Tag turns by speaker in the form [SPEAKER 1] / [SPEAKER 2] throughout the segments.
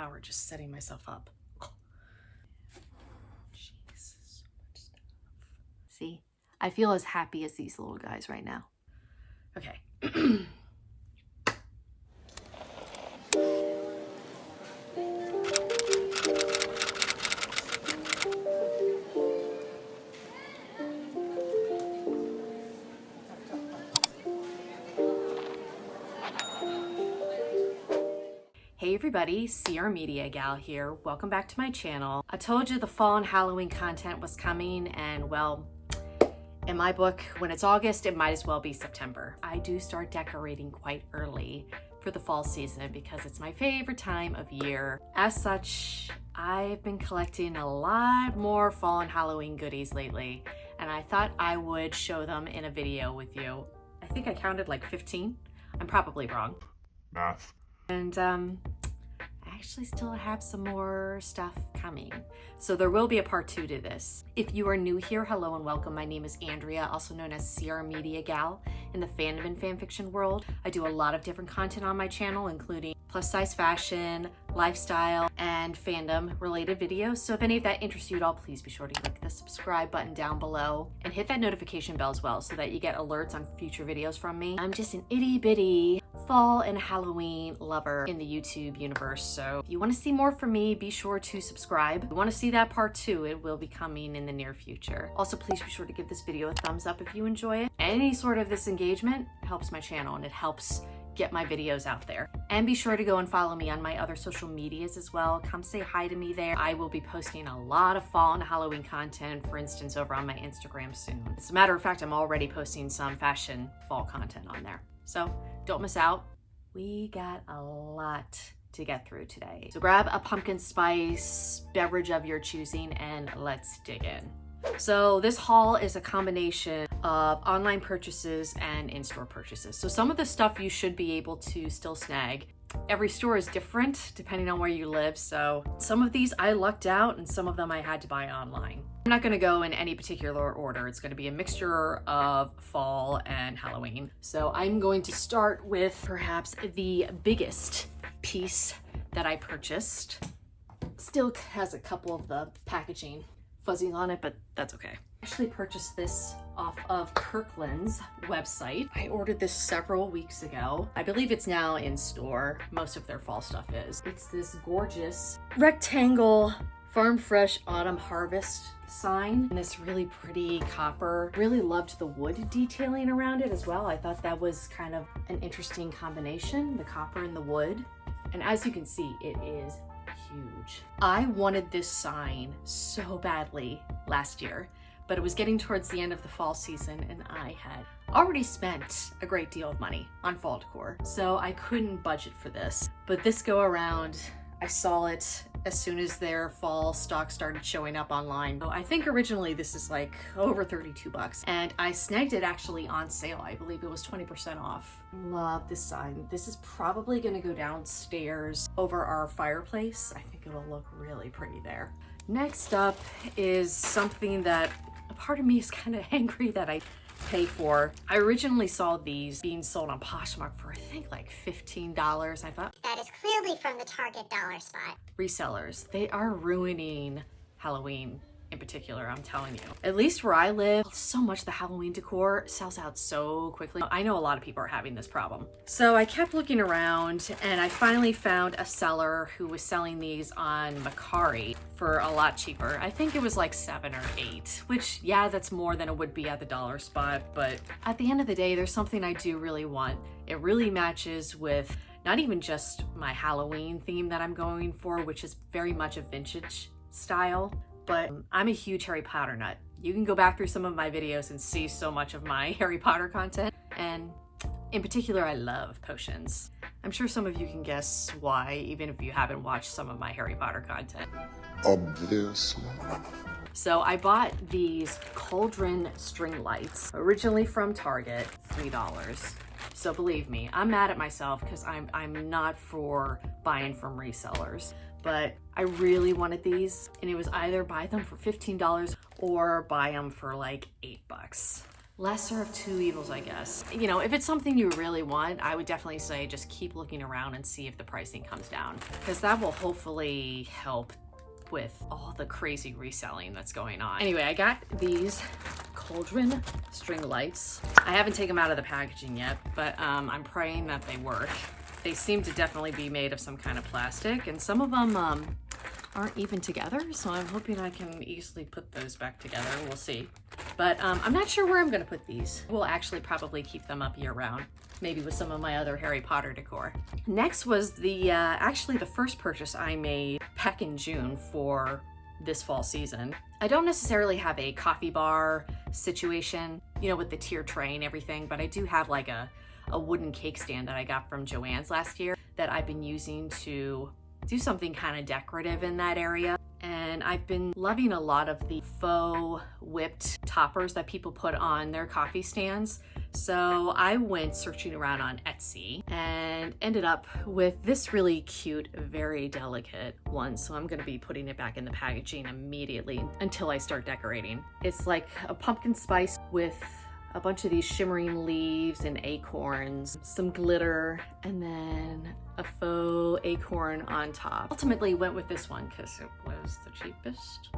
[SPEAKER 1] power just setting myself up. Jesus, so much stuff. See, I feel as happy as these little guys right now. Okay. Hey everybody, CR Media Gal here. Welcome back to my channel. I told you the fall and Halloween content was coming, and well, in my book, when it's August, it might as well be September. I do start decorating quite early for the fall season because it's my favorite time of year. As such, I've been collecting a lot more fall and Halloween goodies lately, and I thought I would show them in a video with you. I think I counted like 15. I'm probably wrong.
[SPEAKER 2] Math.
[SPEAKER 1] And I actually still have some more stuff coming. So there will be a part 2 to this. If you are new here, hello and welcome. My name is Andrea, also known as CR Media Gal in the fandom and fanfiction world. I do a lot of different content on my channel, including plus size fashion, lifestyle, and fandom related videos. So if any of that interests you at all, please be sure to click the subscribe button down below and hit that notification bell as well so that you get alerts on future videos from me. I'm just an itty bitty fall and Halloween lover in the YouTube universe. So if you want to see more from me, be sure to subscribe. If you want to see that part 2, it will be coming in the near future. Also, please be sure to give this video a thumbs up if you enjoy it. Any sort of this engagement helps my channel and it helps get my videos out there. And be sure to go and follow me on my other social medias as well. Come say hi to me there. I will be posting a lot of fall and Halloween content, for instance, over on my Instagram soon. As a matter of fact, I'm already posting some fashion fall content on there. So don't miss out. We got a lot to get through today. So grab a pumpkin spice beverage of your choosing and let's dig in. So this haul is a combination of online purchases and in-store purchases. So some of the stuff you should be able to still snag. Every store is different depending on where you live. So some of these I lucked out and some of them I had to buy online. I'm not gonna go in any particular order. It's gonna be a mixture of fall and Halloween. So I'm going to start with perhaps the biggest piece that I purchased. Still has a couple of the packaging fuzzies on it, but that's okay. I actually purchased this off of Kirklands website. I ordered this several weeks ago. I believe it's now in store. Most of their fall stuff is. It's this gorgeous rectangle Farm Fresh Autumn Harvest sign and this really pretty copper. Really loved the wood detailing around it as well. I thought that was kind of an interesting combination, the copper and the wood. And as you can see, it is huge. I wanted this sign so badly last year, but it was getting towards the end of the fall season and I had already spent a great deal of money on fall decor, so I couldn't budget for this. But this go around, I saw it as soon as their fall stock started showing up online. So I think originally this is like over 32 bucks and I snagged it actually on sale. I believe it was 20% off. Love this sign. This is probably gonna go downstairs over our fireplace. I think it'll look really pretty there. Next up is something that a part of me is kind of angry that I pay for. I originally saw these being sold on Poshmark for I think like $15. I thought,
[SPEAKER 3] that is clearly from the Target dollar spot.
[SPEAKER 1] Resellers, they are ruining Halloween in particular, I'm telling you. At least where I live, so much of the Halloween decor sells out so quickly. I know a lot of people are having this problem. So I kept looking around and I finally found a seller who was selling these on Mercari for a lot cheaper. I think it was like 7 or 8, which yeah, that's more than it would be at the dollar spot. But at the end of the day, there's something I do really want. It really matches with not even just my Halloween theme that I'm going for, which is very much a vintage style, but I'm a huge Harry Potter nut. You can go back through some of my videos and see so much of my Harry Potter content. And in particular, I love potions. I'm sure some of you can guess why, even if you haven't watched some of my Harry Potter content.
[SPEAKER 2] Obviously.
[SPEAKER 1] So I bought these Cauldron string lights, originally from Target, $3. So believe me, I'm mad at myself because I'm not for buying from resellers. But I really wanted these and it was either buy them for $15 or buy them for like $8. Lesser of two evils, I guess. You know, if it's something you really want, I would definitely say just keep looking around and see if the pricing comes down, because that will hopefully help with all the crazy reselling that's going on. Anyway, I got these Cauldron string lights. I haven't taken them out of the packaging yet, but I'm praying that they work. They seem to definitely be made of some kind of plastic, and some of them aren't even together, so I'm hoping I can easily put those back together. We'll see. But I'm not sure where I'm gonna put these. We'll actually probably keep them up year round, maybe with some of my other Harry Potter decor. Next was the actually the first purchase I made back in June for this fall season. I don't necessarily have a coffee bar situation, you know, with the tier tray and everything, but I do have like a wooden cake stand that I got from Joann's last year that I've been using to do something kind of decorative in that area. And I've been loving a lot of the faux whipped toppers that people put on their coffee stands. So I went searching around on Etsy and ended up with this really cute, very delicate one. So I'm gonna be putting it back in the packaging immediately until I start decorating. It's like a pumpkin spice with a bunch of these shimmering leaves and acorns, some glitter, and then a faux acorn on top. Ultimately went with this one because it was the cheapest.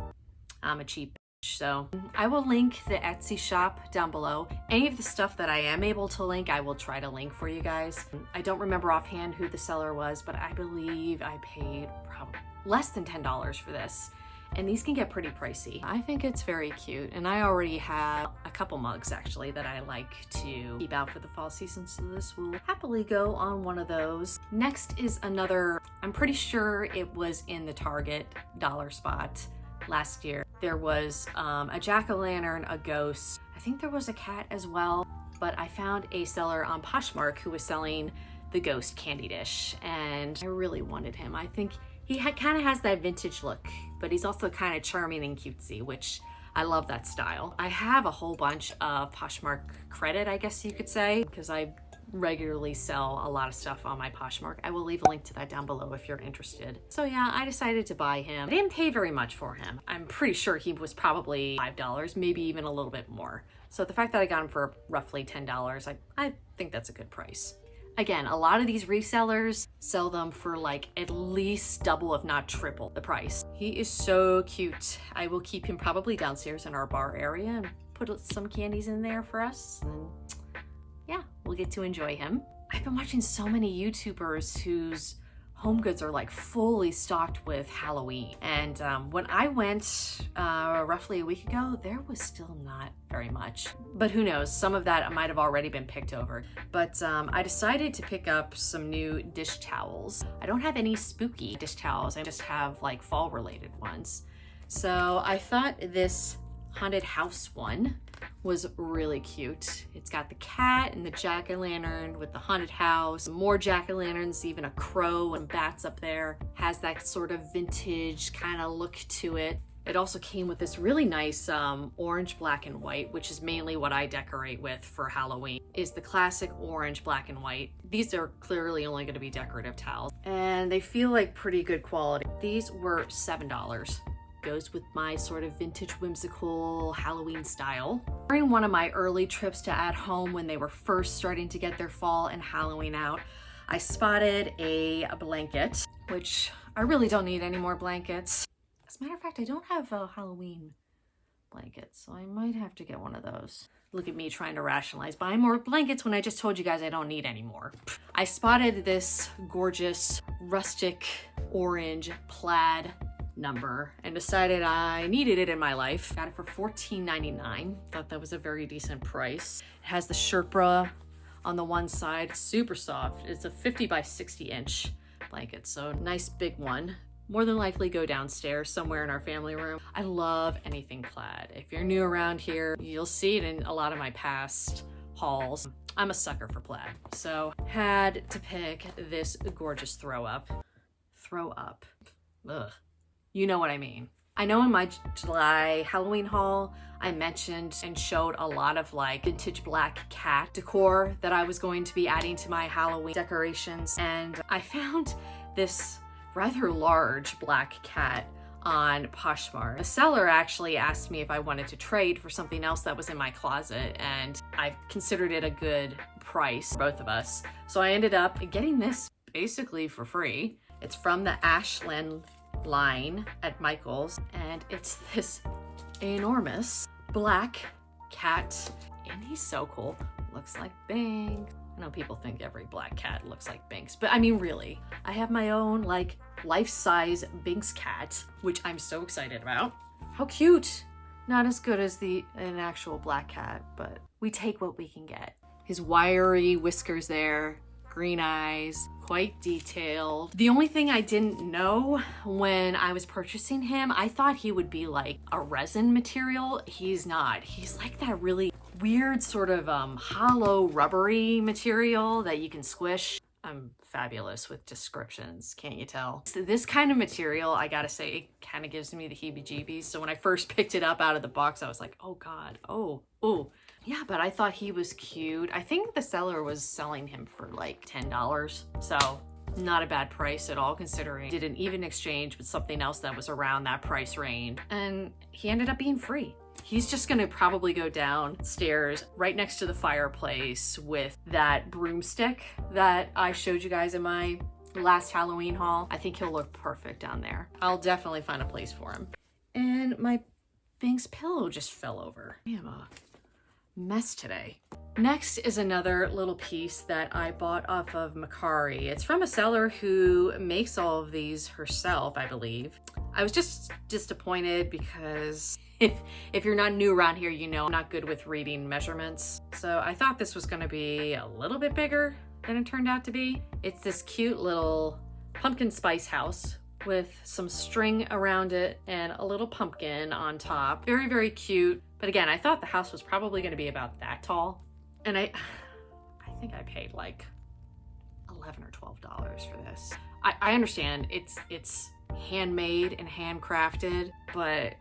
[SPEAKER 1] I'm a cheap bitch, so I will link the Etsy shop down below. Any of the stuff that I am able to link, I will try to link for you guys. I don't remember offhand who the seller was, but I believe I paid probably less than $10 for this. And these can get pretty pricey. I think it's very cute, and I already have a couple mugs actually that I like to keep out for the fall season, so this will happily go on one of those. Next is another, I'm pretty sure it was in the Target dollar spot last year. There was a jack-o'-lantern, a ghost, I think there was a cat as well, but I found a seller on Poshmark who was selling the ghost candy dish, and I really wanted him. I think he kind of has that vintage look, but he's also kind of charming and cutesy, which I love that style. I have a whole bunch of Poshmark credit, I guess you could say, because I regularly sell a lot of stuff on my Poshmark. I will leave a link to that down below if you're interested. So yeah, I decided to buy him. I didn't pay very much for him. I'm pretty sure he was probably $5, maybe even a little bit more. So the fact that I got him for roughly $10, I think that's a good price. Again, a lot of these resellers sell them for like at least double, if not triple the price. He is so cute. I will keep him probably downstairs in our bar area and put some candies in there for us. And yeah, we'll get to enjoy him. I've been watching so many YouTubers whose home goods are like fully stocked with Halloween. And when I went roughly a week ago, there was still not very much. But who knows, some of that might have already been picked over. But I decided to pick up some new dish towels. I don't have any spooky dish towels, I just have like fall related ones. So I thought this haunted house one was really cute. It's got the cat and the jack-o'-lantern with the haunted house, more jack-o'-lanterns, even a crow and bats up there. Has that sort of vintage kind of look to it. It also came with this really nice orange, black, and white, which is mainly what I decorate with for Halloween, is the classic orange, black, and white. These are clearly only going to be decorative towels, and they feel like pretty good quality. These were $7. Goes with my sort of vintage whimsical Halloween style. During one of my early trips to at home when they were first starting to get their fall and Halloween out, I spotted a blanket, which I really don't need any more blankets. As a matter of fact, I don't have a Halloween blanket, so I might have to get one of those. Look at me trying to rationalize buying more blankets when I just told you guys I don't need any more. I spotted this gorgeous rustic orange plaid number and decided I needed it in my life. Got it for $14.99. Thought that was a very decent price. It has the Sherpa on the one side, super soft. It's a 50 by 60 inch blanket, so nice big one. More than likely go downstairs somewhere in our family room. I love anything plaid. If you're new around here, you'll see it in a lot of my past hauls. I'm a sucker for plaid, so had to pick this gorgeous throw up. Ugh. You know what I mean. I know in my July Halloween haul, I mentioned and showed a lot of like vintage black cat decor that I was going to be adding to my Halloween decorations. And I found this rather large black cat on Poshmark. The seller actually asked me if I wanted to trade for something else that was in my closet, and I considered it a good price for both of us. So I ended up getting this basically for free. It's from the Ashland line at Michael's, and it's this enormous black cat, and he's so cool. Looks like Bing. I know people think every black cat looks like Binks, but I mean, really, I have my own like life-size Binks cat, which I'm so excited about. How cute. Not as good as an actual black cat, but we take what we can get. His wiry whiskers there, green eyes, quite detailed. The only thing I didn't know when I was purchasing him, I thought he would be like a resin material. He's not. He's like that really weird sort of hollow rubbery material that you can squish. I'm fabulous with descriptions, can't you tell? So this kind of material, I gotta say, it kind of gives me the heebie-jeebies. So when I first picked it up out of the box, I was like, oh God, oh. Yeah, but I thought he was cute. I think the seller was selling him for like $10. So not a bad price at all, considering did an even exchange with something else that was around that price range. And he ended up being free. He's just gonna probably go downstairs right next to the fireplace with that broomstick that I showed you guys in my last Halloween haul. I think he'll look perfect down there. I'll definitely find a place for him. And my Binks pillow just fell over. I am a mess today. Next is another little piece that I bought off of Macari. It's from a seller who makes all of these herself, I believe. I was just disappointed because if you're not new around here, you know I'm not good with reading measurements. So I thought this was gonna be a little bit bigger than it turned out to be. It's this cute little pumpkin spice house with some string around it and a little pumpkin on top. Very, very cute. But again, I thought the house was probably gonna be about that tall. And I think I paid like $11 or $12 for this. I understand it's handmade and handcrafted, but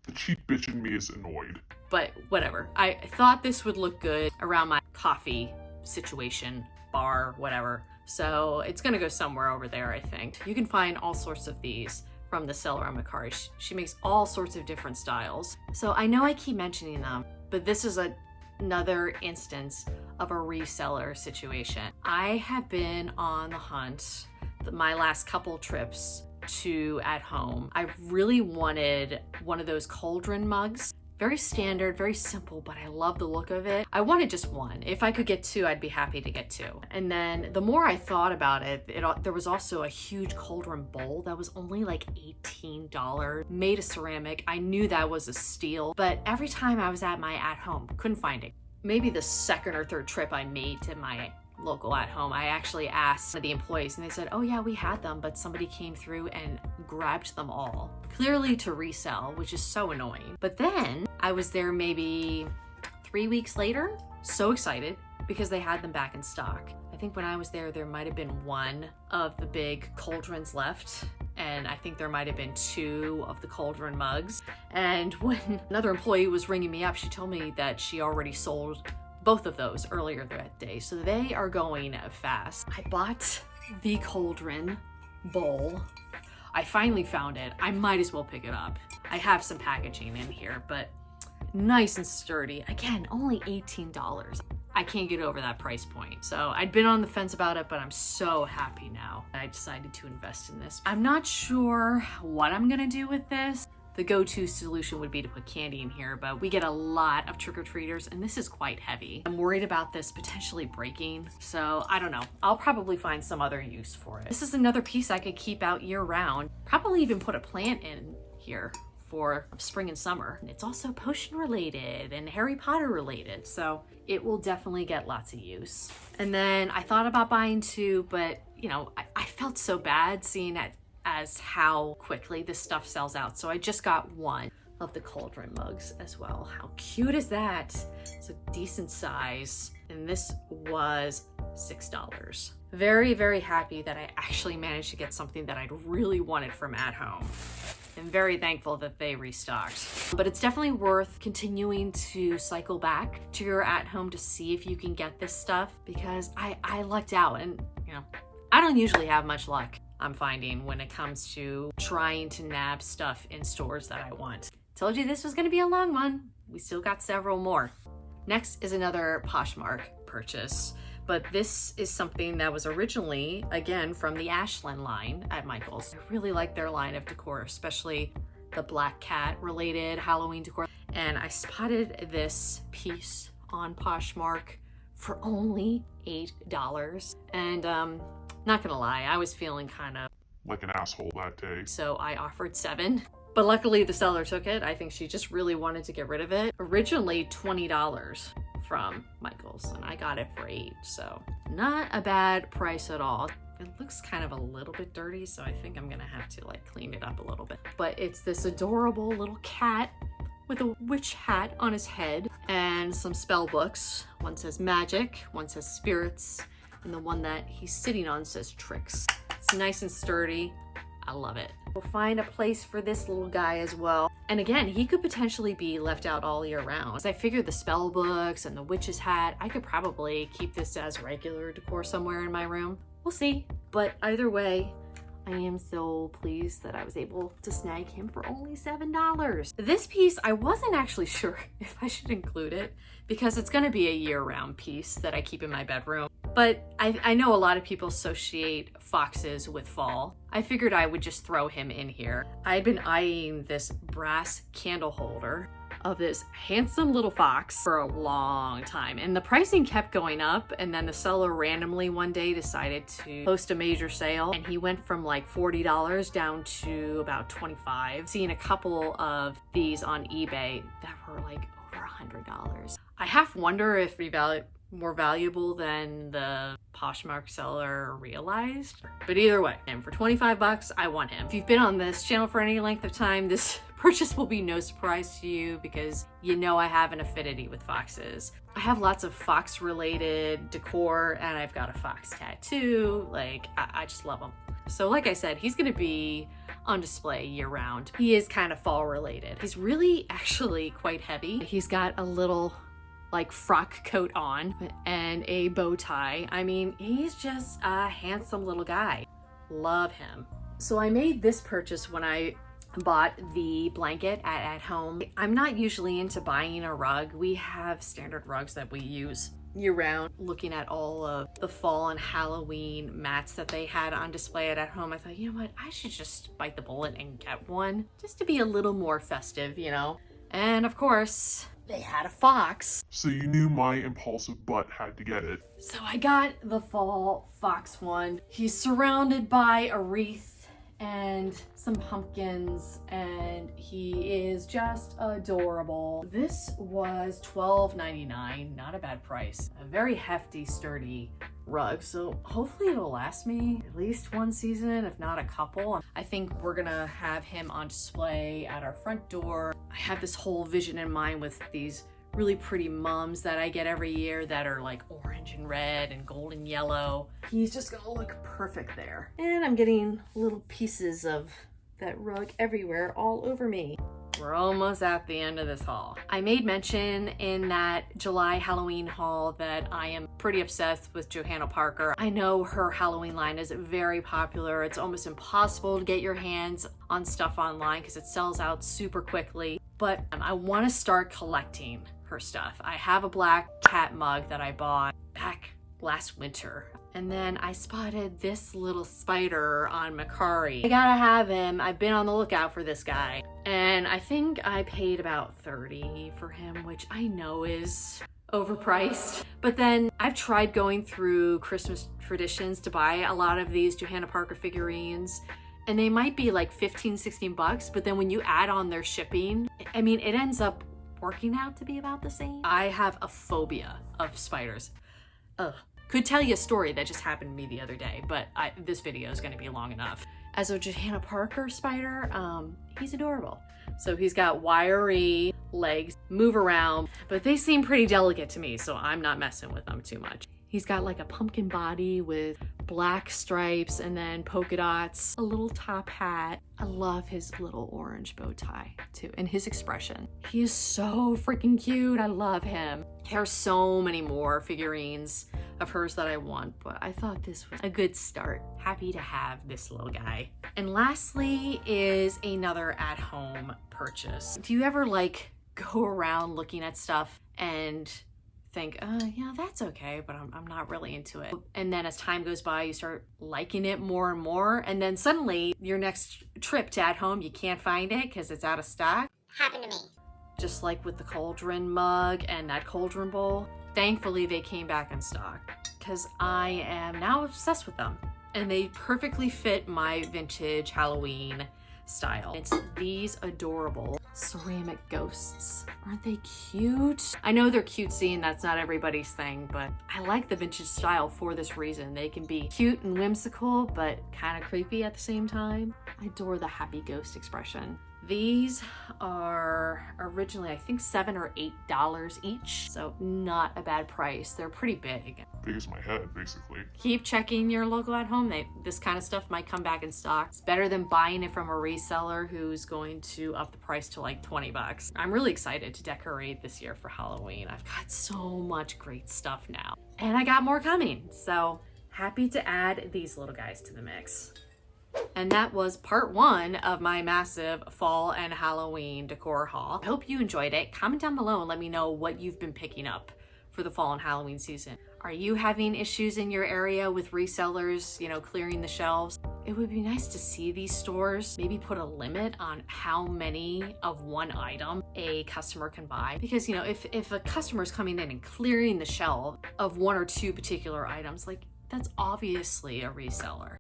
[SPEAKER 2] The cheap bitch in me is annoyed.
[SPEAKER 1] But whatever. I thought this would look good around my coffee situation, bar, whatever. So it's gonna go somewhere over there, I think. You can find all sorts of these from the seller on Macari. She makes all sorts of different styles. So I know I keep mentioning them, but this is another instance of a reseller situation. I have been on the hunt my last couple trips to at home. I really wanted one of those Cauldron mugs. Very standard, very simple, but I love the look of it. I wanted just one. If I could get two, I'd be happy to get two. And then the more I thought about it, there was also a huge Cauldron bowl that was only like $18, made of ceramic. I knew that was a steal, but every time I was at my at home, couldn't find it. Maybe the second or third trip I made to my local at home, I actually asked the employees and they said, oh yeah, we had them, but somebody came through and grabbed them all, clearly to resell, which is so annoying. But then I was there maybe 3 weeks later, so excited because they had them back in stock. I think when I was there might have been one of the big Cauldrons left, and I think there might have been two of the Cauldron mugs. And when another employee was ringing me up, she told me that she already sold both of those earlier that day. So they are going fast. I bought the Cauldron bowl. I finally found it. I might as well pick it up. I have some packaging in here, but nice and sturdy. Again, only $18. I can't get over that price point. So I'd been on the fence about it, but I'm so happy now that I decided to invest in this. I'm not sure what I'm gonna do with this. The go-to solution would be to put candy in here, but we get a lot of trick-or-treaters and this is quite heavy. I'm worried about this potentially breaking, so I don't know. I'll probably find some other use for it. This is another piece I could keep out year-round. Probably even put a plant in here for spring and summer. It's also potion related and Harry Potter related, so it will definitely get lots of use. And then I thought about buying two, but you know, I felt so bad seeing it as how quickly this stuff sells out. So I just got one of the Cauldron mugs as well. How cute is that? It's a decent size. And this was $6. Very, very happy that I actually managed to get something that I'd really wanted from at home. I'm very thankful that they restocked. But it's definitely worth continuing to cycle back to your at home to see if you can get this stuff, because I lucked out, and you know, I don't usually have much luck. I'm finding when it comes to trying to nab stuff in stores that I want. Told you this was gonna be a long one. We still got several more. Next is another Poshmark purchase, but this is something that was originally, again, from the Ashland line at Michael's. I really like their line of decor, especially the black cat related Halloween decor. And I spotted this piece on Poshmark for only $8. And not gonna lie, I was feeling kind of
[SPEAKER 2] Like an asshole that day.
[SPEAKER 1] so I offered $7. But luckily the seller took it. I think she just really wanted to get rid of it. Originally $20 from Michael's, and I got it for $8. So not a bad price at all. It looks kind of a little bit dirty, so I think I'm gonna have to like clean it up a little bit. But it's this adorable little cat with a witch hat on his head and some spell books. One says magic, one says spirits, and the one that he's sitting on says tricks. It's nice and sturdy. I love it. We'll find a place for this little guy as well. And again, he could potentially be left out all year round. I figured the spell books and the witch's hat, I could probably keep this as regular decor somewhere in my room. We'll see. But either way, I am so pleased that I was able to snag him for only $7. This piece, I wasn't actually sure if I should include it because it's gonna be a year-round piece that I keep in my bedroom. But I know a lot of people associate foxes with fall. I figured I would just throw him in here. I'd been eyeing this brass candle holder of this handsome little fox for a long time, and the pricing kept going up, and then the seller randomly one day decided to post a major sale, and he went from like $40 down to about $25. Seeing a couple of these on eBay that were like over $100. I half wonder if more valuable than the Poshmark seller realized. But either way, and for 25 bucks, I want him. If you've been on this channel for any length of time, this purchase will be no surprise to you because you know I have an affinity with foxes. I have lots of fox related decor and I've got a fox tattoo. Like, I just love them. So like I said, he's gonna be on display year round. He is kind of fall related. He's really actually quite heavy. He's got a little like frock coat on and a bow tie. I mean, he's just a handsome little guy. Love him. So I made this purchase when I bought the blanket at home. I'm not usually into buying a rug. We have standard rugs that we use year round. Looking at all of the fall and Halloween mats that they had on display at home, I thought, you know what, I should just bite the bullet and get one just to be a little more festive, you know? And of course, they had a fox.
[SPEAKER 2] So you knew my impulsive butt had to get it.
[SPEAKER 1] So I got the fall fox one. He's surrounded by a wreath and some pumpkins, and he is just adorable. This was $12.99, not a bad price. A very hefty, sturdy rug, so hopefully it'll last me at least one season, if not a couple. I think we're gonna have him on display at our front door. I have this whole vision in mind with these really pretty mums that I get every year that are like orange and red and gold and yellow. He's just gonna look perfect there. And I'm getting little pieces of that rug everywhere, all over me. We're almost at the end of this haul. I made mention in that July Halloween haul that I am pretty obsessed with Johanna Parker. I know her Halloween line is very popular. It's almost impossible to get your hands on stuff online because it sells out super quickly. But I want to start collecting her stuff. I have a black cat mug that I bought back last winter. And then I spotted this little spider on Macari. I gotta have him. I've been on the lookout for this guy. And I think I paid about $30 for him, which I know is overpriced. But then I've tried going through Christmas traditions to buy a lot of these Johanna Parker figurines, and they might be like 15, 16 bucks, but then when you add on their shipping, I mean, it ends up working out to be about the same. I have a phobia of spiders. Ugh. Could tell you a story that just happened to me the other day, but this video is gonna be long enough. As a Johanna Parker spider, he's adorable. So he's got wiry legs, move around, but they seem pretty delicate to me, so I'm not messing with them too much. He's got like a pumpkin body with black stripes and then polka dots, a little top hat. I love his little orange bow tie too, and his expression. He is so freaking cute. I love him. There are so many more figurines of hers that I want, but I thought this was a good start. Happy to have this little guy. And lastly is another at-home purchase. Do you ever like go around looking at stuff and think, yeah, that's okay, but I'm not really into it. And then as time goes by, you start liking it more and more. And then suddenly your next trip to at home, you can't find it because it's out of stock.
[SPEAKER 3] Happened to me.
[SPEAKER 1] Just like with the Cauldron mug and that Cauldron bowl. Thankfully, they came back in stock because I am now obsessed with them. And they perfectly fit my vintage Halloween style. It's these adorable ceramic ghosts. Aren't they cute? I know they're cutesy and that's not everybody's thing, but I like the vintage style for this reason. They can be cute and whimsical, but kind of creepy at the same time. I adore the happy ghost expression. These are originally, I think, $7 or $8 each, so not a bad price. They're pretty big.
[SPEAKER 2] Big as my head, basically.
[SPEAKER 1] Keep checking your local at home. This kind of stuff might come back in stock. It's better than buying it from a reseller who's going to up the price to like 20 bucks. I'm really excited to decorate this year for Halloween. I've got so much great stuff now. And I got more coming, so happy to add these little guys to the mix. And that was part 1 of my massive fall and Halloween decor haul. I hope you enjoyed it. Comment down below and let me know what you've been picking up for the fall and Halloween season. Are you having issues in your area with resellers, clearing the shelves? It would be nice to see these stores maybe put a limit on how many of one item a customer can buy. Because, if a customer is coming in and clearing the shelf of 1 or 2 particular items, like that's obviously a reseller.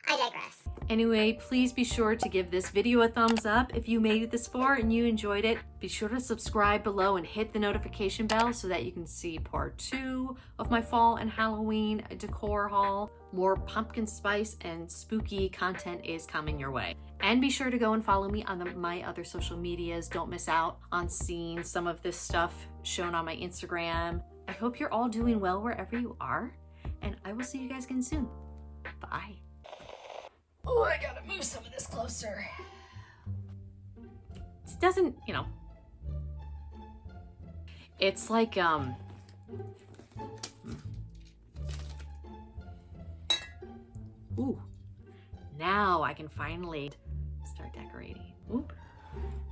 [SPEAKER 3] I digress.
[SPEAKER 1] Anyway, please be sure to give this video a thumbs up if you made it this far and you enjoyed it. Be sure to subscribe below and hit the notification bell so that you can see part 2 of my fall and Halloween decor haul. More pumpkin spice and spooky content is coming your way. And be sure to go and follow me on my other social medias. Don't miss out on seeing some of this stuff shown on my Instagram. I hope you're all doing well wherever you are, and I will see you guys again soon. Bye. Oh, I gotta move some of this closer. It doesn't, it's like, ooh, now I can finally start decorating. Oop,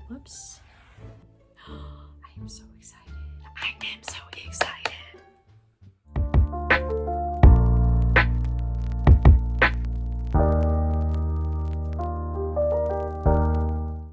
[SPEAKER 1] whoops. I am so excited. I am so excited.